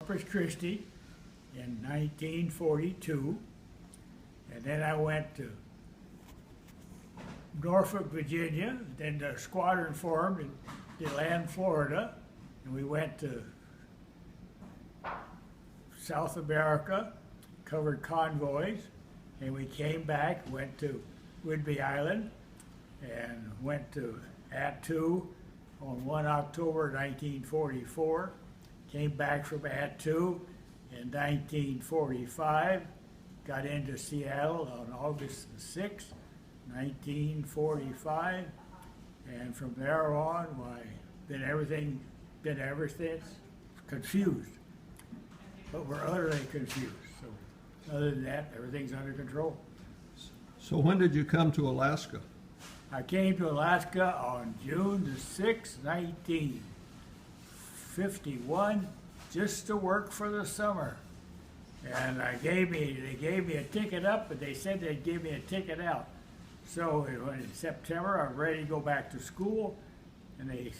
Corpus Christi in 1942, and then I went to Norfolk, Virginia. Then the squadron formed in DeLand, Florida, and we went to South America, covered convoys, and we came back, went to Whidbey Island, and went to Attu on 1 October 1944, came back from Attu in 1945, got into Seattle on August the 6th, 1945, and from there on, why, been ever since, confused. But we're utterly confused. So other than that, everything's under control. So when did you come to Alaska? I came to Alaska on June the 6th, 1951, just to work for the summer. And they gave me a ticket up, but they said they'd give me a ticket out. So in September, I'm ready to go back to school, and they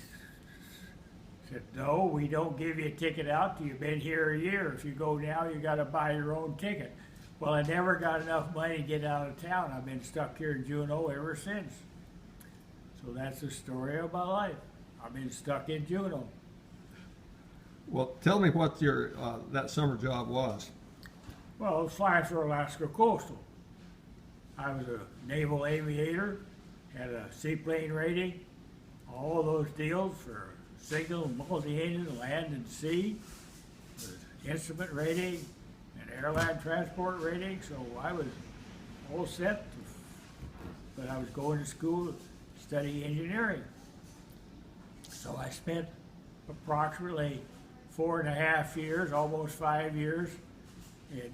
said, no, we don't give you a ticket out till you've been here a year. If you go now, you got to buy your own ticket. Well, I never got enough money to get out of town. I've been stuck here in Juneau ever since. So that's the story of my life. I've been stuck in Juneau. Well, tell me what your that summer job was. Well, I was flying for Alaska Coastal. I was a naval aviator, had a seaplane rating, all those deals for signal, multi-engine, land and sea, instrument rating, and airline transport rating, so I was all set, but I was going to school to study engineering. So I spent approximately 4.5 years, almost 5 years, in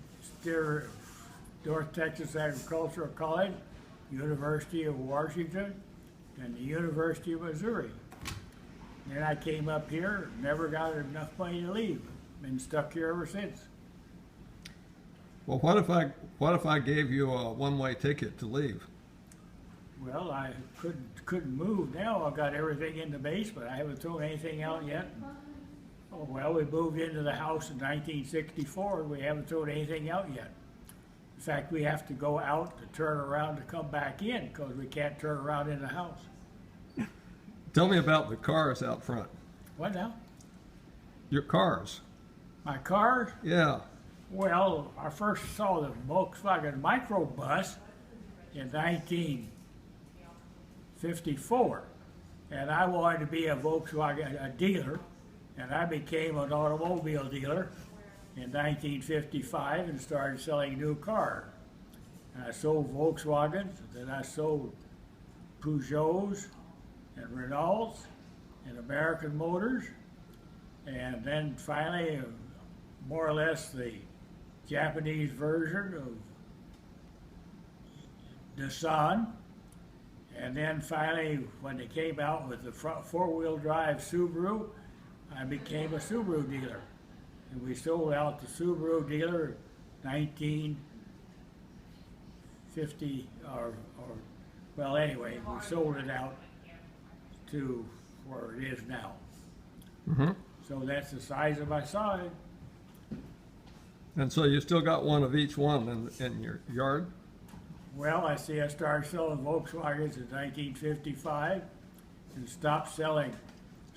North Texas Agricultural College, University of Washington, and the University of Missouri. Then I came up here, never got enough money to leave. Been stuck here ever since. Well, what if I gave you a one-way ticket to leave? Well, I couldn't move now. I've got everything in the basement. I haven't thrown anything out yet. Oh, well, we moved into the house in 1964, and we haven't thrown anything out yet. In fact, we have to go out to turn around to come back in because we can't turn around in the house. Tell me about the cars out front. What now? Your cars. My cars? Yeah. Well, I first saw the Volkswagen microbus in 1954, and I wanted to be a Volkswagen dealer, and I became an automobile dealer in 1955 and started selling new cars. And I sold Volkswagens, then I sold Peugeots and Renaults and American Motors, and then finally, more or less the Japanese version of Dawson, and then finally, when they came out with the four-wheel drive Subaru, I became a Subaru dealer. And we sold out the Subaru dealer in 1950, well, anyway, we sold it out to where it is now. Mm-hmm. So that's the size of my side. And so you still got one of each one in your yard? Well, I started selling Volkswagens in 1955 and stopped selling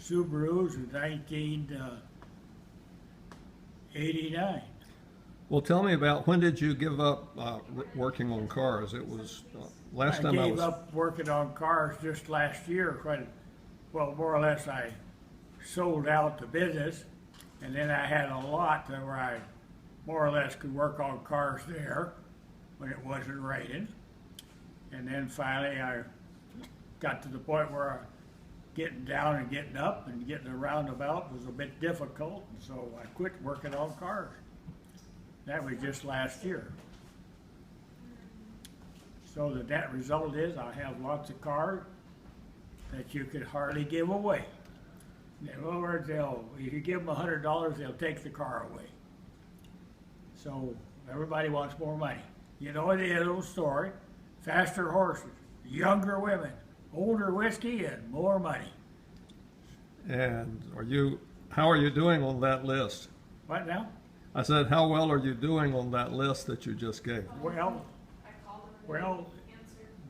Subarus in 1989. Well, tell me about when did you give up working on cars? It was last time I was... I gave up working on cars just last year. Well, more or less I sold out the business, and then I had a lot where I more or less could work on cars there when it wasn't raining. And then finally I got to the point where getting down and getting up and getting around about was a bit difficult, and so I quit working on cars. That was just last year. So the net result is I have lots of cars that you could hardly give away. In other words, if you give them $100, they'll take the car away. So everybody wants more money. You know the old story, faster horses, younger women, older whiskey, and more money. And how are you doing on that list? What now? I said, how well are you doing on that list that you just gave? Well,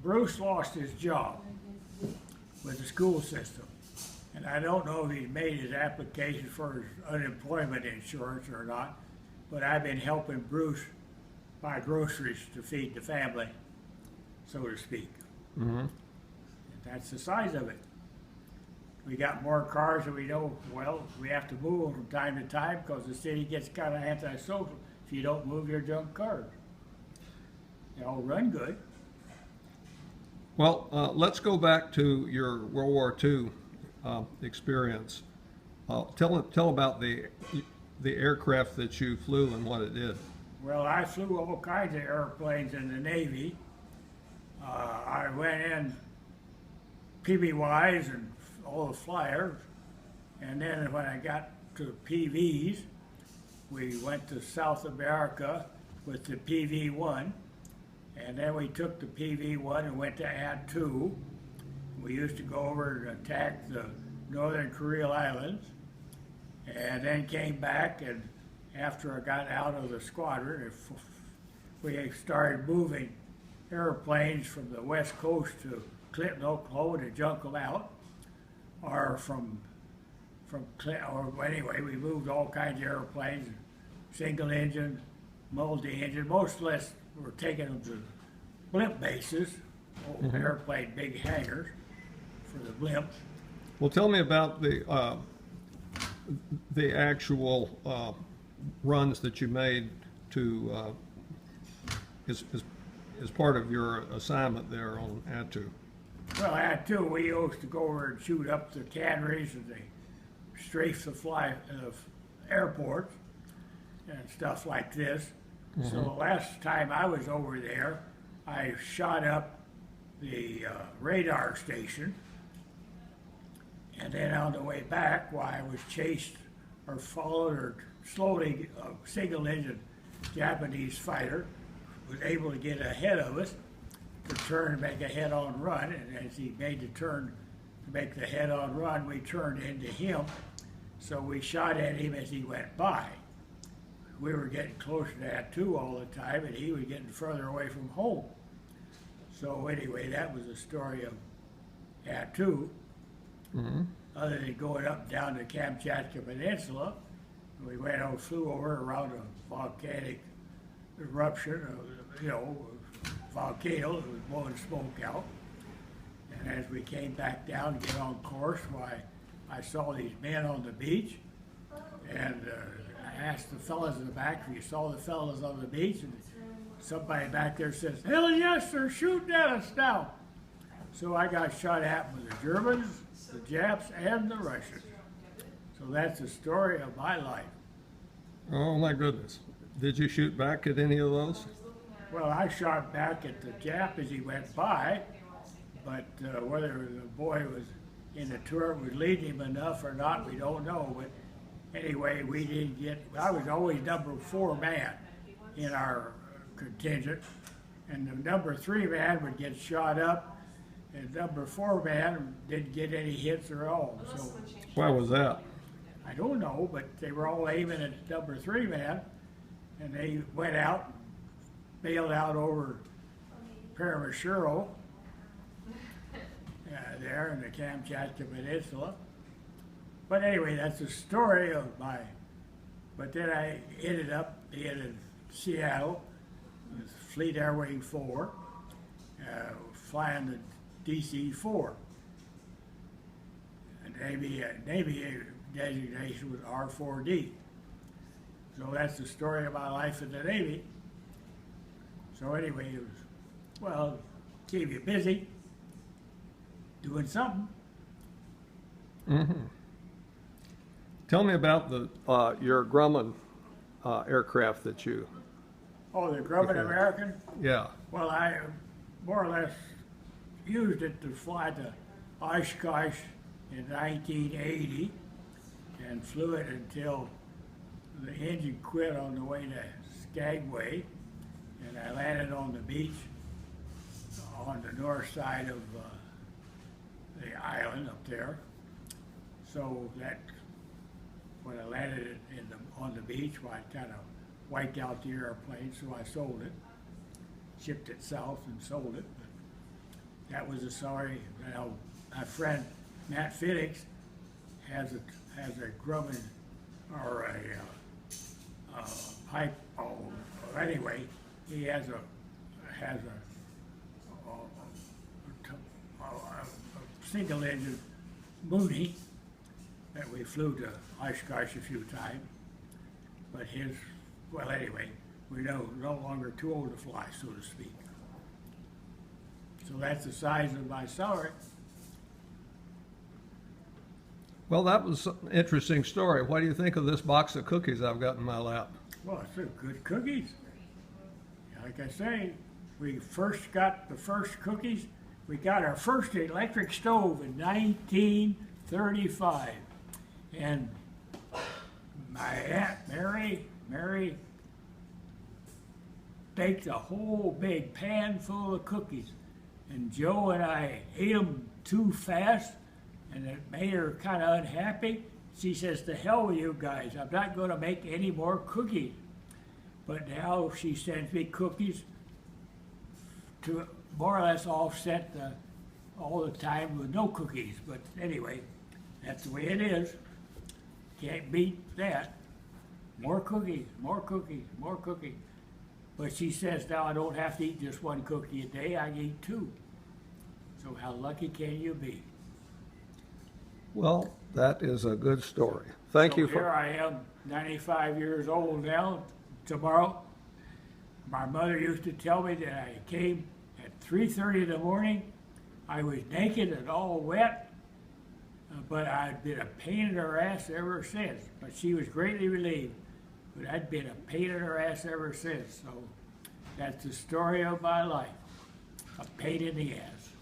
Bruce lost his job with the school system. And I don't know if he made his application for his unemployment insurance or not, but I've been helping Bruce buy groceries to feed the family, so to speak. Mm-hmm. And that's the size of it. We got more cars than we know, well, we have to move them from time to time because the city gets kind of antisocial if you don't move your junk cars. They all run good. Well, let's go back to your World War II experience. Tell about the aircraft that you flew and what it did. Well, I flew all kinds of airplanes in the Navy. I went in PBYs and all the flyers, and then when I got to PVs, we went to South America with the PV-1, and then we took the PV-1 and went to Ad 2. We used to go over and attack the Northern Kuril Islands, and then came back, and after I got out of the squadron, we started moving airplanes from the west coast to Clinton, Oklahoma to junk them out, or from Clinton, or anyway, we moved all kinds of airplanes, single engine, multi-engine, most or less were taking them to blimp bases, airplane big hangars for the blimps. Well, tell me about the actual runs that you made to as part of your assignment there on Attu. Well, Ad 2, we used to go over and shoot up the canneries and the strafe the airports and stuff like this. So the last time I was over there, I shot up the radar station, and then on the way back, while I was chased or followed or slowly, a single-engine Japanese fighter was able to get ahead of us to turn and make a head-on run, and as he made the turn to make the head-on run, we turned into him, so we shot at him as he went by. We were getting closer to that too all the time, and he was getting further away from home. So anyway, that was the story of Attu. Other than going up and down the Kamchatka Peninsula, we flew over around a volcanic eruption, volcano that was blowing smoke out. And as we came back down to get on course, I saw these men on the beach, and I asked the fellas in the back if you saw the fellas on the beach, and somebody back there says, "Hell yes, they're shooting at us now." So I got shot at with the Germans, the Japs, and the Russians. So that's the story of my life. Oh my goodness. Did you shoot back at any of those? Well, I shot back at the Jap as he went by, but whether the boy was in the turret was leading him enough or not, we don't know. But anyway, we didn't get, I was always number 4 man in our contingent, and the number 3 man would get shot up, and number 4 man didn't get any hits at all. So Why was that? I don't know, but they were all aiming at number 3 man, and they went out, bailed out over Paramashiro, there in the Kamchatka Peninsula. But anyway, that's the story of but then I ended up in Seattle with Fleet Air Wing 4, flying the DC-4. And Navy designation was R4D. So that's the story of my life in the Navy. So anyway, it was, keep you busy, doing something. Tell me about your Grumman aircraft that you... Oh, the Grumman American? Yeah. Well, I more or less used it to fly to Oshkosh in 1980 and flew it until the engine quit on the way to Skagway, and I landed on the beach on the north side of the island up there. So that when I landed it on the beach, well, I kind of wiped out the airplane, so I sold it, shipped it south and sold it. But that was a story. You know, my friend Matt Fiddix has a grubbing or a pipe. Oh, anyway, he has a single engine Mooney that we flew to Oshkosh a few times. But well, anyway, we're no longer too old to fly, so to speak. So that's the size of my story. Well, that was an interesting story. What do you think of this box of cookies I've got in my lap? Well, it's a good cookies. Like I say, we first got the first cookies. We got our first electric stove in 1935. And my Aunt Mary baked a whole big pan full of cookies. And Joe and I ate them too fast, and it made her kind of unhappy. She says, "To hell with you guys, I'm not going to make any more cookies." But now she sends me cookies to more or less offset all the time with no cookies. But anyway, that's the way it is. Can't beat that. More cookies, more cookies, more cookies. But she says now I don't have to eat just one cookie a day, I eat two. So how lucky can you be? Well, that is a good story. Thank you for. Here I am, 95 years old now, tomorrow. My mother used to tell me that I came at 3:30 in the morning. I was naked and all wet, but I'd been a pain in her ass ever since. But she was greatly relieved. But I'd been a pain in her ass ever since. So that's the story of my life. A pain in the ass.